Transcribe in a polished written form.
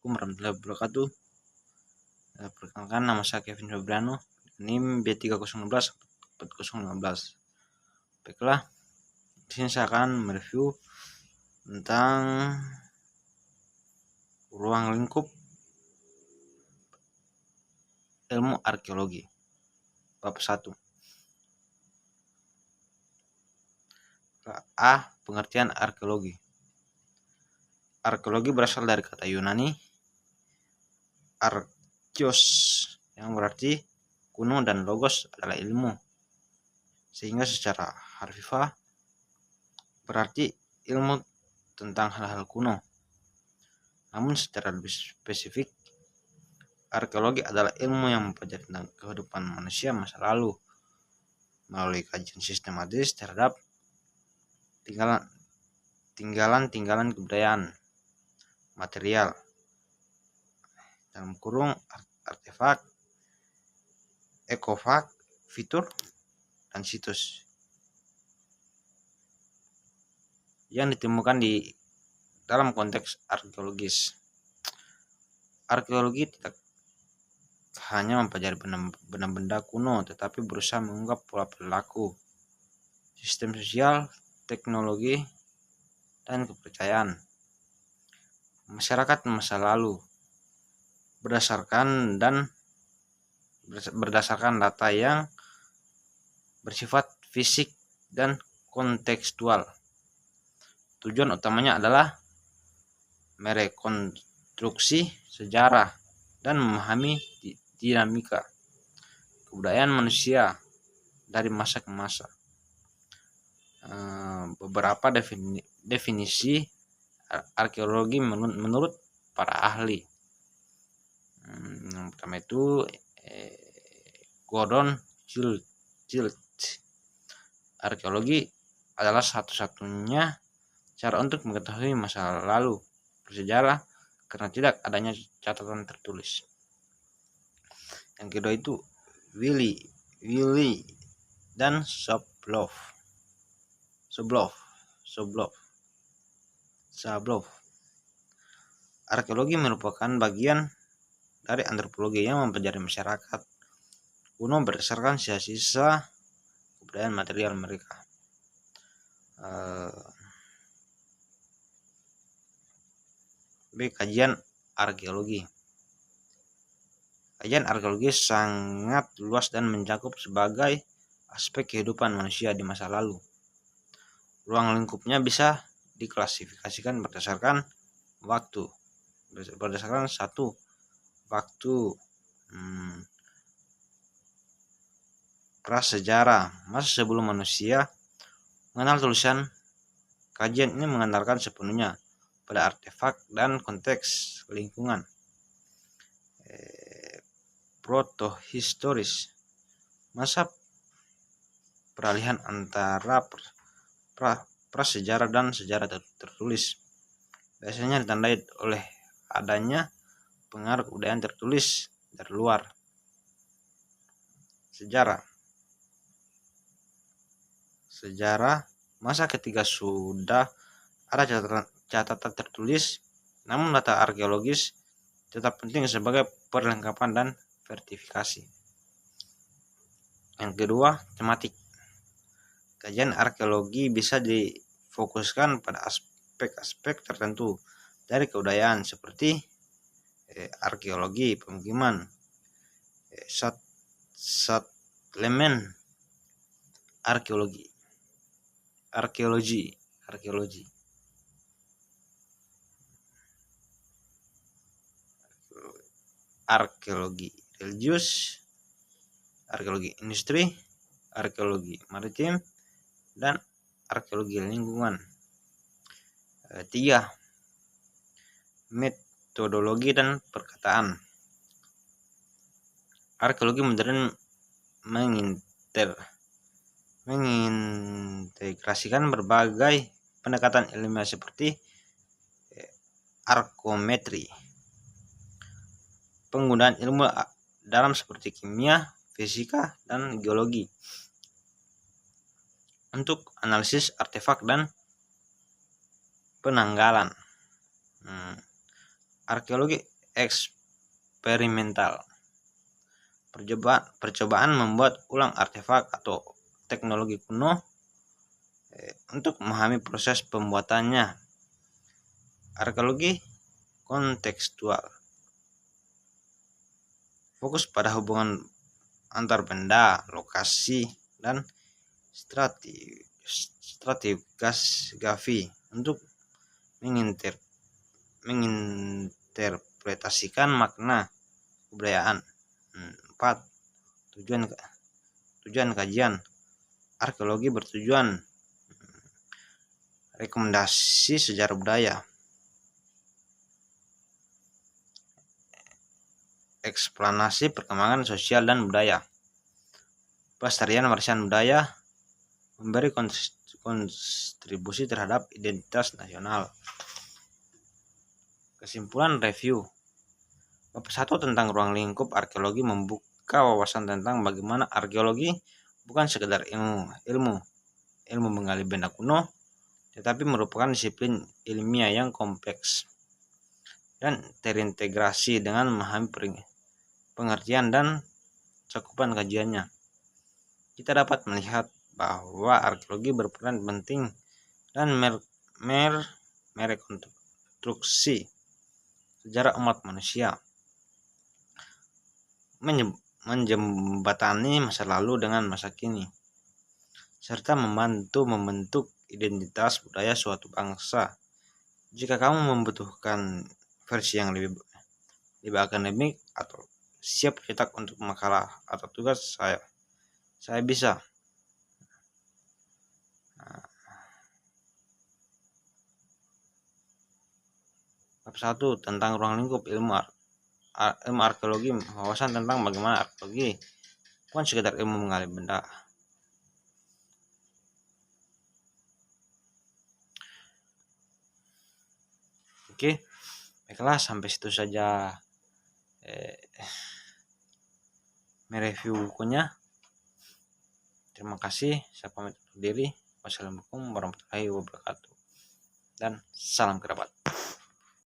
Assalamualaikum warahmatullahi wabarakatuh. Perkenalkan, nama saya Kevin Febriano, NIM B3016-4015. Baiklah, di sini saya akan mereview tentang ruang lingkup ilmu arkeologi. Bab 1. A. Pengertian arkeologi. Arkeologi berasal dari kata Yunani archeos, yang berarti kuno, dan logos adalah ilmu, sehingga secara harfiah berarti ilmu tentang hal-hal kuno. Namun secara lebih spesifik, arkeologi adalah ilmu yang mempelajari tentang kehidupan manusia masa lalu melalui kajian sistematis terhadap tinggalan kebudayaan material, dalam kurung artefak, ekofak, fitur, dan situs yang ditemukan di dalam konteks arkeologis. Arkeologi tidak hanya mempelajari benda-benda kuno, tetapi berusaha mengungkap pola perilaku, sistem sosial, teknologi, dan kepercayaan masyarakat masa lalu berdasarkan data yang bersifat fisik dan kontekstual. Tujuan utamanya adalah merekonstruksi sejarah dan memahami dinamika kebudayaan manusia dari masa ke masa. Beberapa definisi arkeologi menurut para ahli. Yang pertama itu Gordon Childs. Arkeologi adalah satu-satunya cara untuk mengetahui masa lalu bersejarah karena tidak adanya catatan tertulis. Yang kedua itu Willy dan Soblov. Arkeologi merupakan bagian dari antropologi yang mempelajari masyarakat kuno berdasarkan sisa-sisa kebudayaan material mereka. Kajian arkeologi. Kajian arkeologi sangat luas dan mencakup sebagai aspek kehidupan manusia di masa lalu. Ruang lingkupnya bisa diklasifikasikan berdasarkan waktu. Berdasarkan satu, waktu, prasejarah, masa sebelum manusia mengenal tulisan. Kajian ini mengandalkan sepenuhnya pada artefak dan konteks lingkungan. Protohistoris, masa peralihan antara prasejarah dan sejarah tertulis, biasanya ditandai oleh adanya pengaruh kebudayaan tertulis dari luar. Sejarah, masa ketika sudah ada catatan tertulis, namun data arkeologis tetap penting sebagai perlengkapan dan verifikasi. Yang kedua, tematik. Kajian arkeologi bisa difokuskan pada aspek-aspek tertentu dari kebudayaan seperti arkeologi pemukiman, settlement arkeologi, arkeologi religius, arkeologi industri, arkeologi maritim, dan arkeologi lingkungan. 3. Metodologi dan perkataan. Arkeologi modern mengintegrasikan berbagai pendekatan ilmiah seperti arkometri, penggunaan ilmu dalam seperti kimia, fisika, dan geologi untuk analisis artefak dan penanggalan. Arkeologi eksperimental. Percobaan membuat ulang artefak atau teknologi kuno untuk memahami proses pembuatannya. Arkeologi kontekstual fokus pada hubungan antar benda, lokasi, dan stratigrafi untuk menginterpretasikan makna kebudayaan. 4. Tujuan kajian arkeologi bertujuan rekomendasi sejarah budaya, eksplanasi perkembangan sosial dan budaya, pelestarian warisan budaya, memberi kontribusi terhadap identitas nasional. Kesimpulan review. Bab 1 tentang ruang lingkup arkeologi membuka wawasan tentang bagaimana arkeologi bukan sekedar ilmu menggali benda kuno, tetapi merupakan disiplin ilmiah yang kompleks dan terintegrasi dengan memahami pengertian dan cakupan kajiannya. Kita dapat melihat bahwa arkeologi berperan penting dan merekonstruksi sejarah umat manusia, menjembatani masa lalu dengan masa kini, serta membantu membentuk identitas budaya suatu bangsa. Jika kamu membutuhkan versi yang lebih akademik atau siap cetak untuk makalah atau tugas, saya bisa. Bab 1 tentang ruang lingkup ilmu arkeologi, wawasan tentang bagaimana arkeologi bukan sekedar ilmu menggali benda. Oke, baiklah, sampai situ saja mereview bukunya. Terima kasih, saya pamit undur diri. Wassalamualaikum warahmatullahi wabarakatuh dan salam kerabat.